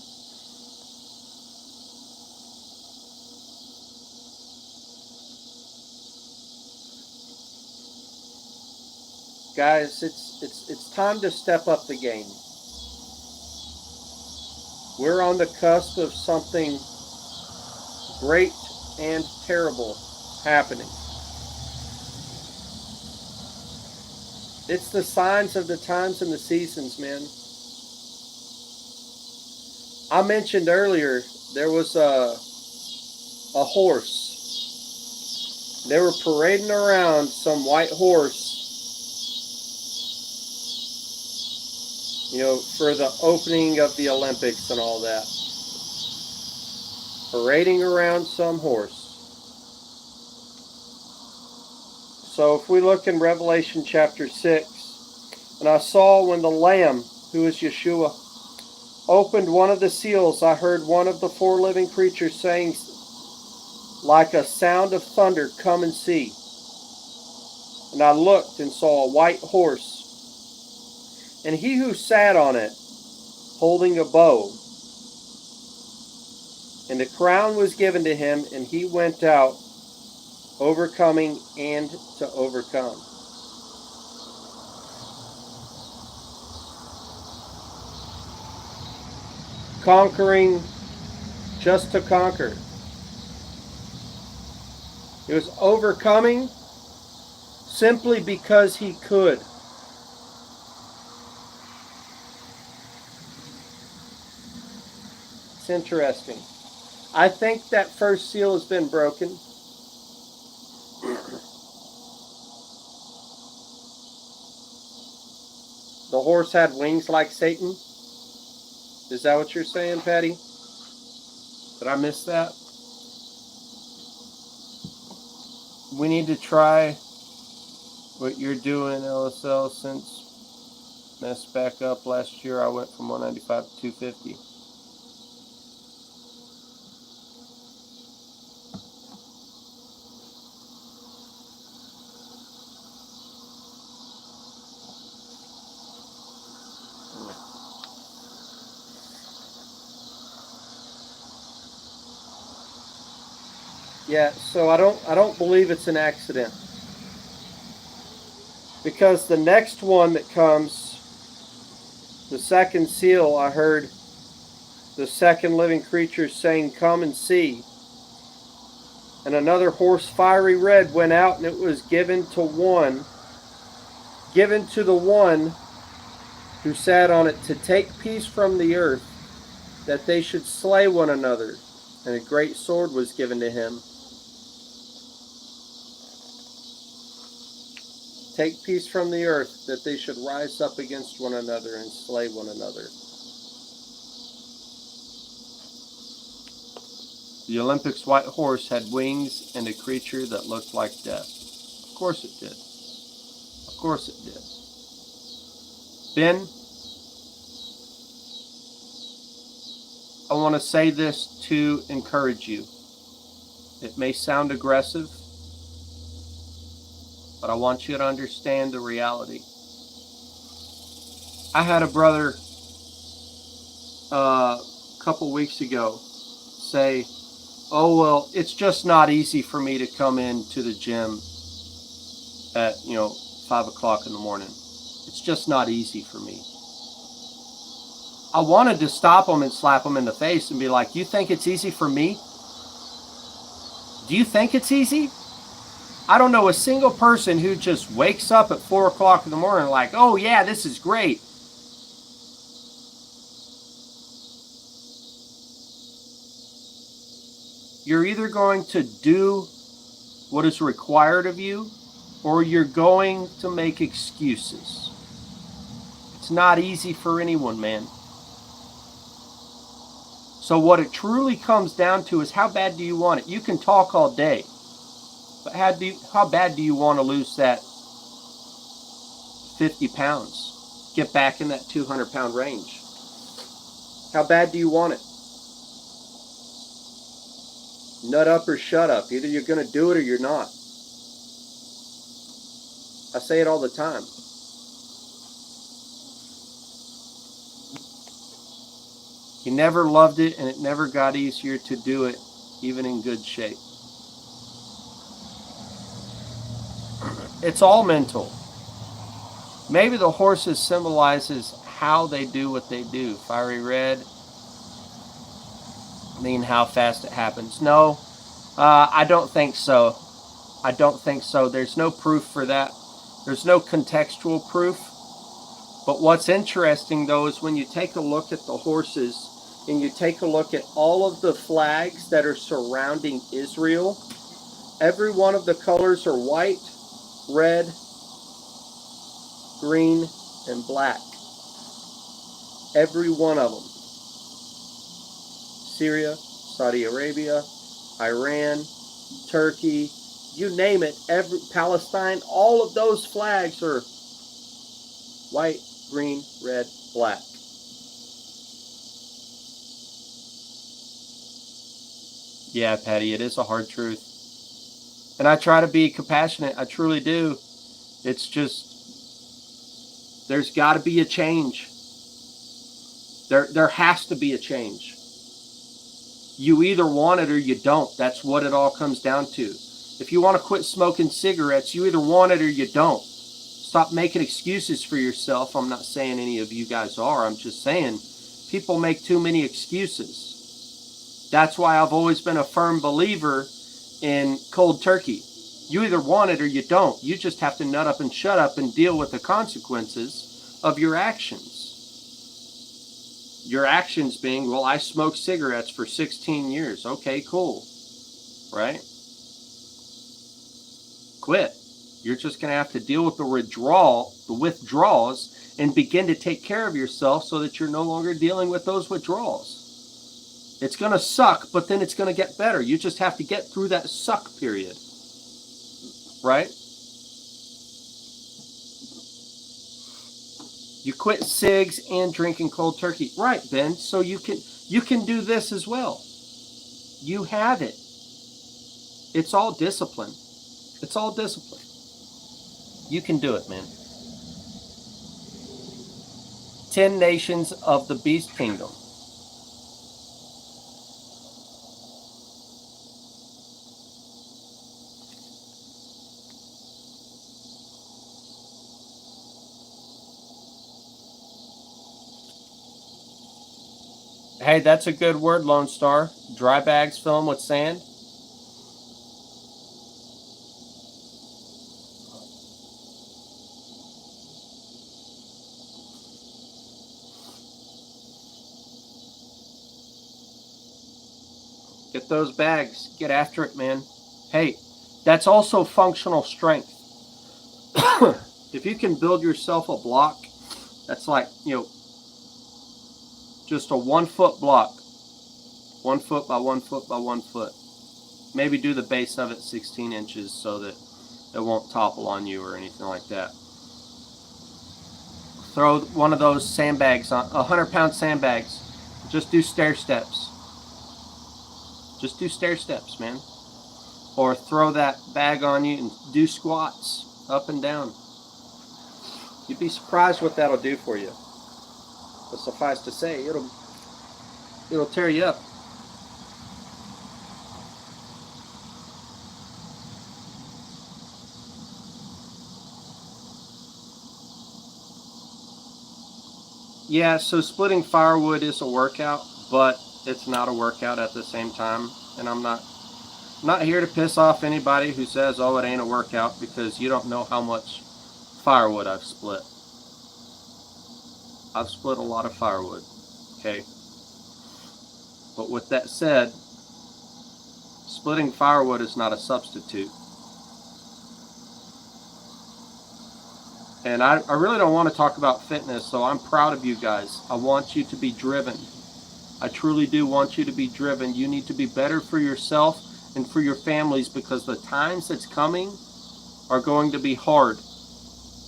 Guys, it's time to step up the game. We're on the cusp of something great and terrible happening. It's the signs of the times and the seasons, man. I mentioned earlier there was a horse. They were parading around some white horse, for the opening of the Olympics and all that. Parading around some horse. So if we look in Revelation chapter 6, and I saw when the Lamb, who is Yeshua, opened one of the seals, I heard one of the 4 living creatures saying, like a sound of thunder, "Come and see." And I looked and saw a white horse, and he who sat on it, holding a bow. And the crown was given to him, and he went out, overcoming and to overcome. Conquering just to conquer. It was overcoming simply because he could. It's interesting. I think that first seal has been broken. The horse had wings like Satan. Is that what you're saying, Patty? Did I miss that? We need to try what you're doing, LSL, since messed back up last year. I went from 195 to 250. Yeah, so I don't believe it's an accident. Because the next one that comes, the second seal, I heard the second living creature saying, "Come and see." And another horse, fiery red, went out, and it was given to the one who sat on it, to take peace from the earth, that they should slay one another. And a great sword was given to him. Take peace from the earth, that they should rise up against one another and slay one another. The Olympics white horse had wings and a creature that looked like death. Of course it did. Of course it did. Ben, I want to say this to encourage you. It may sound aggressive, but I want you to understand the reality. I had a brother a couple weeks ago say, "Oh, well, it's just not easy for me to come into the gym at, 5 o'clock in the morning. It's just not easy for me." I wanted to stop him and slap him in the face and be like, "You think it's easy for me? Do you think it's easy? I don't know a single person who just wakes up at 4 o'clock in the morning like, oh yeah, this is great." You're either going to do what is required of you, or you're going to make excuses. It's not easy for anyone, man. So what it truly comes down to is, how bad do you want it? You can talk all day, but how bad do you want to lose that 50 pounds? Get back in that 200-pound range. How bad do you want it? Nut up or shut up. Either you're going to do it or you're not. I say it all the time. He never loved it, and it never got easier to do it, even in good shape. It's all mental. Maybe the horses symbolizes how they do what they do. Fiery red, mean how fast it happens. No, I don't think so. I don't think so. There's no proof for that. There's no contextual proof. But what's interesting, though, is when you take a look at the horses and you take a look at all of the flags that are surrounding Israel, every one of the colors are white, red, green, and black. Every one of them. Syria, Saudi Arabia, Iran, Turkey, you name it, Palestine, all of those flags are white, green, red, black. Yeah, Patty, it is a hard truth. And I try to be compassionate. I truly do. It's just, there's got to be a change. There has to be a change. You either want it or you don't. That's what it all comes down to. If you want to quit smoking cigarettes, you either want it or you don't. Stop making excuses for yourself. I'm not saying any of you guys are. I'm just saying people make too many excuses. That's why I've always been a firm believer in cold turkey. You either want it or you don't. You just have to nut up and shut up and deal with the consequences of your actions. Your actions being, well, I smoked cigarettes for 16 years. Okay, cool. Right? Quit. You're just going to have to deal with the withdrawals, and begin to take care of yourself so that you're no longer dealing with those withdrawals. It's going to suck, but then it's going to get better. You just have to get through that suck period. Right? You quit cigs and drinking cold turkey. Right, Ben. So you can do this as well. You have it. It's all discipline. It's all discipline. You can do it, man. 10 nations of the beast kingdom. Hey, that's a good word, Lone Star. Dry bags, fill them with sand. Get those bags. Get after it, man. Hey, that's also functional strength. If you can build yourself a block that's like, just a 1 foot block, 1 foot by 1 foot by 1 foot. Maybe do the base of it 16 inches so that it won't topple on you or anything like that. Throw one of those sandbags on, 100-pound sandbags. Just do stair steps. Just do stair steps, man. Or throw that bag on you and do squats up and down. You'd be surprised what that'll do for you. But suffice to say, it'll tear you up. Yeah, so splitting firewood is a workout, but it's not a workout at the same time. And I'm not here to piss off anybody who says, oh, it ain't a workout, because you don't know how much firewood I've split. I've split a lot of firewood, okay? But with that said, splitting firewood is not a substitute. And I really don't want to talk about fitness, so I'm proud of you guys. I want you to be driven. I truly do want you to be driven. You need to be better for yourself and for your families, because the times that's coming are going to be hard,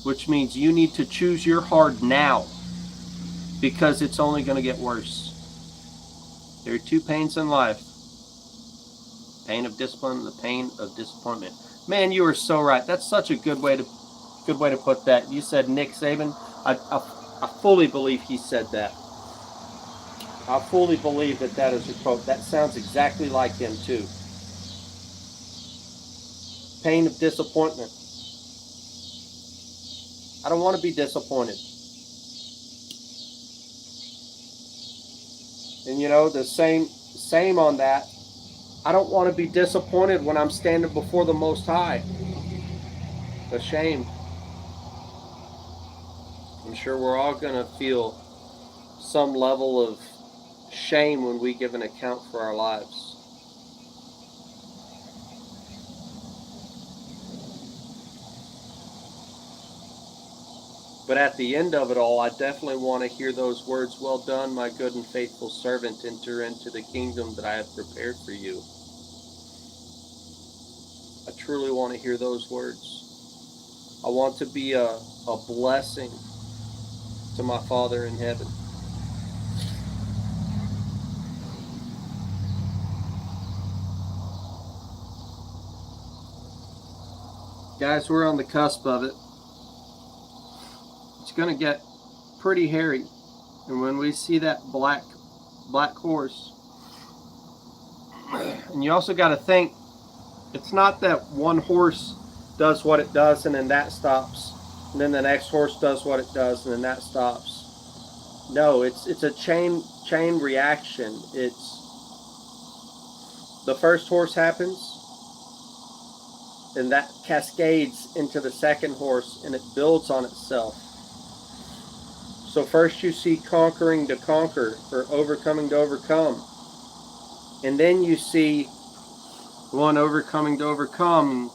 which means you need to choose your hard now, because it's only going to get worse. There are 2 pains in life: pain of discipline and the pain of disappointment. Man, you are so right. That's such a good way to put that. You said Nick Saban. I fully believe he said that. I fully believe that is a quote. That sounds exactly like him too. Pain of disappointment. I don't want to be disappointed. And the same on that. I don't want to be disappointed when I'm standing before the Most High. Ashamed. I'm sure we're all going to feel some level of shame when we give an account for our lives. But at the end of it all, I definitely want to hear those words, well done, my good and faithful servant, enter into the kingdom that I have prepared for you. I truly want to hear those words. I want to be a blessing to my Father in heaven. Guys, we're on the cusp of it. It's going to get pretty hairy. And when we see that black horse, and you also got to think, it's not that one horse does what it does and then that stops, and then the next horse does what it does and then that stops. No, it's a chain reaction. It's the first horse happens, and that cascades into the second horse, and it builds on itself. So first you see conquering to conquer, or overcoming to overcome. And then you see one overcoming to overcome.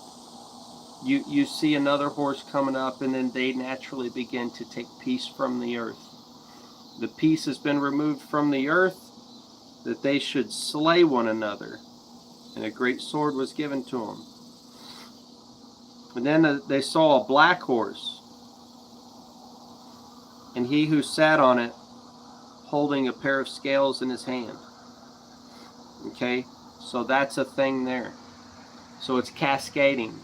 You see another horse coming up, and then they naturally begin to take peace from the earth. The peace has been removed from the earth, that they should slay one another. And a great sword was given to them. And then they saw a black horse, and he who sat on it holding a pair of scales in his hand. Okay, so that's a thing there. So it's cascading,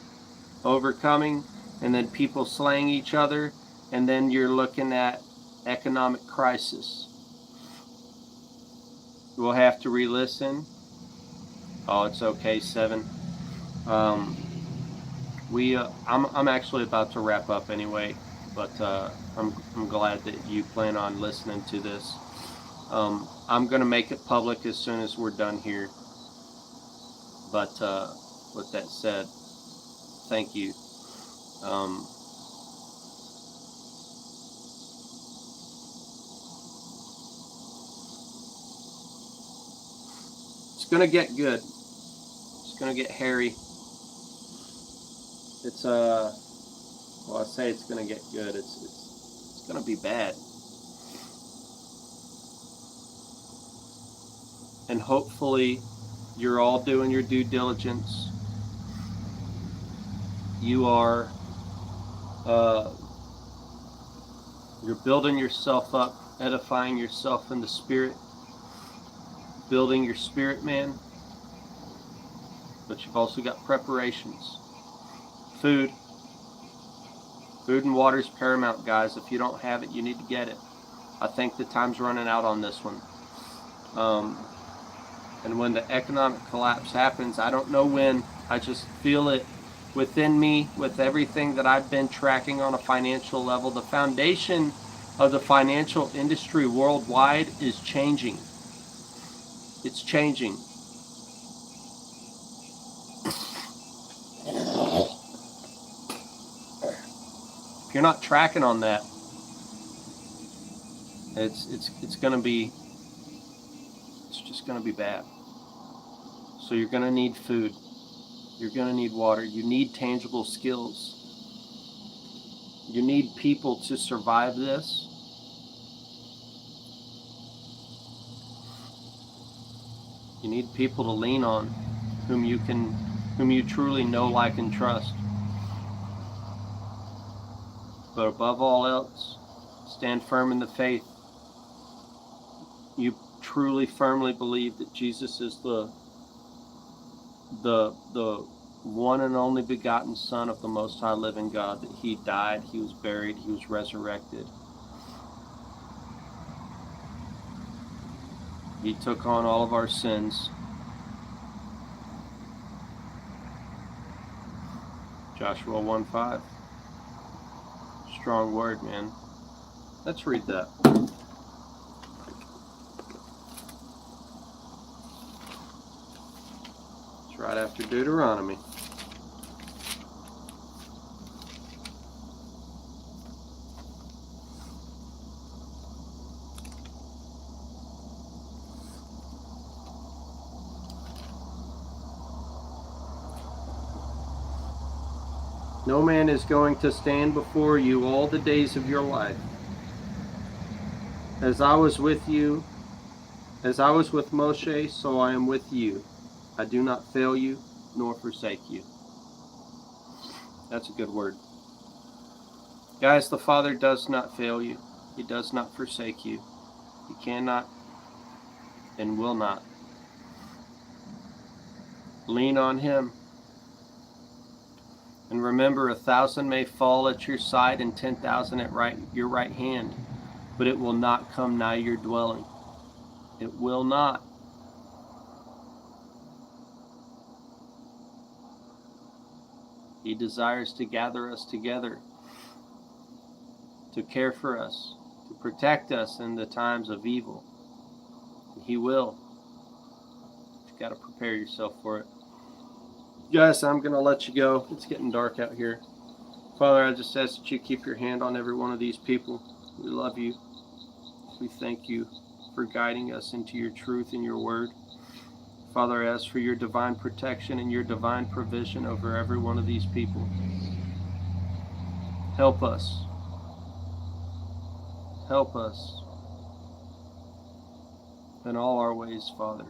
overcoming, and then people slaying each other, and then you're looking at economic crisis. We'll have to re-listen. Oh, it's okay, 7. I'm actually about to wrap up anyway, but I'm glad that you plan on listening to this. I'm going to make it public as soon as we're done here. But with that said, thank you. It's going to get good. It's going to get hairy. It's well, I say it's going to get good. It's going to be bad. And hopefully you're all doing your due diligence. You are you're building yourself up, edifying yourself in the spirit, building your spirit man. But you've also got preparations. Food and water is paramount, guys. If you don't have it, you need to get it. I think the time's running out on this one. And when the economic collapse happens, I don't know when, I just feel it within me with everything that I've been tracking on a financial level. The foundation of the financial industry worldwide is changing. It's changing. If you're not tracking on that, it's going to be, it's just going to be bad. So you're going to need food. You're going to need water. You need tangible skills. You need people to survive this. You need people to lean on, whom you truly know, like, and trust. But above all else, stand firm in the faith. You truly, firmly believe that Jesus is the one and only begotten Son of the Most High living God, that He died, He was buried, He was resurrected. He took on all of our sins. Joshua 1:5. Strong word, man. Let's read that. It's right after Deuteronomy. No man is going to stand before you all the days of your life. As I was with you, as I was with Moshe, so I am with you. I do not fail you, nor forsake you. That's a good word. Guys, the Father does not fail you. He does not forsake you. He cannot and will not. Lean on Him. And remember, 1,000 may fall at your side and 10,000 at your right hand, but it will not come nigh your dwelling. It will not. He desires to gather us together, to care for us, to protect us in the times of evil. He will. You've got to prepare yourself for it. Guys, I'm going to let you go. It's getting dark out here. Father, I just ask that you keep your hand on every one of these people. We love you. We thank you for guiding us into your truth and your word. Father, I ask for your divine protection and your divine provision over every one of these people. Help us. Help us in all our ways, Father,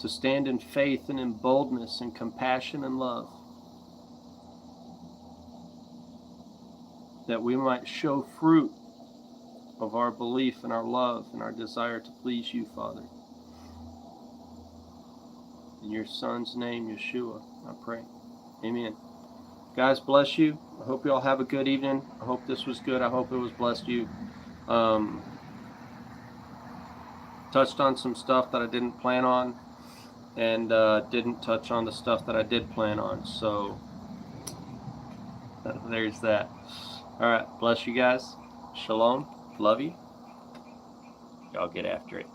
to stand in faith and in boldness and compassion and love, that we might show fruit of our belief and our love and our desire to please you, Father. In your Son's name, Yeshua, I pray. Amen. Guys, bless you. I hope you all have a good evening. I hope this was good. I hope it was blessed you. Touched on some stuff that I didn't plan on, and didn't touch on the stuff that I did plan on. So there's that. All right. Bless you guys. Shalom. Love you. Y'all get after it.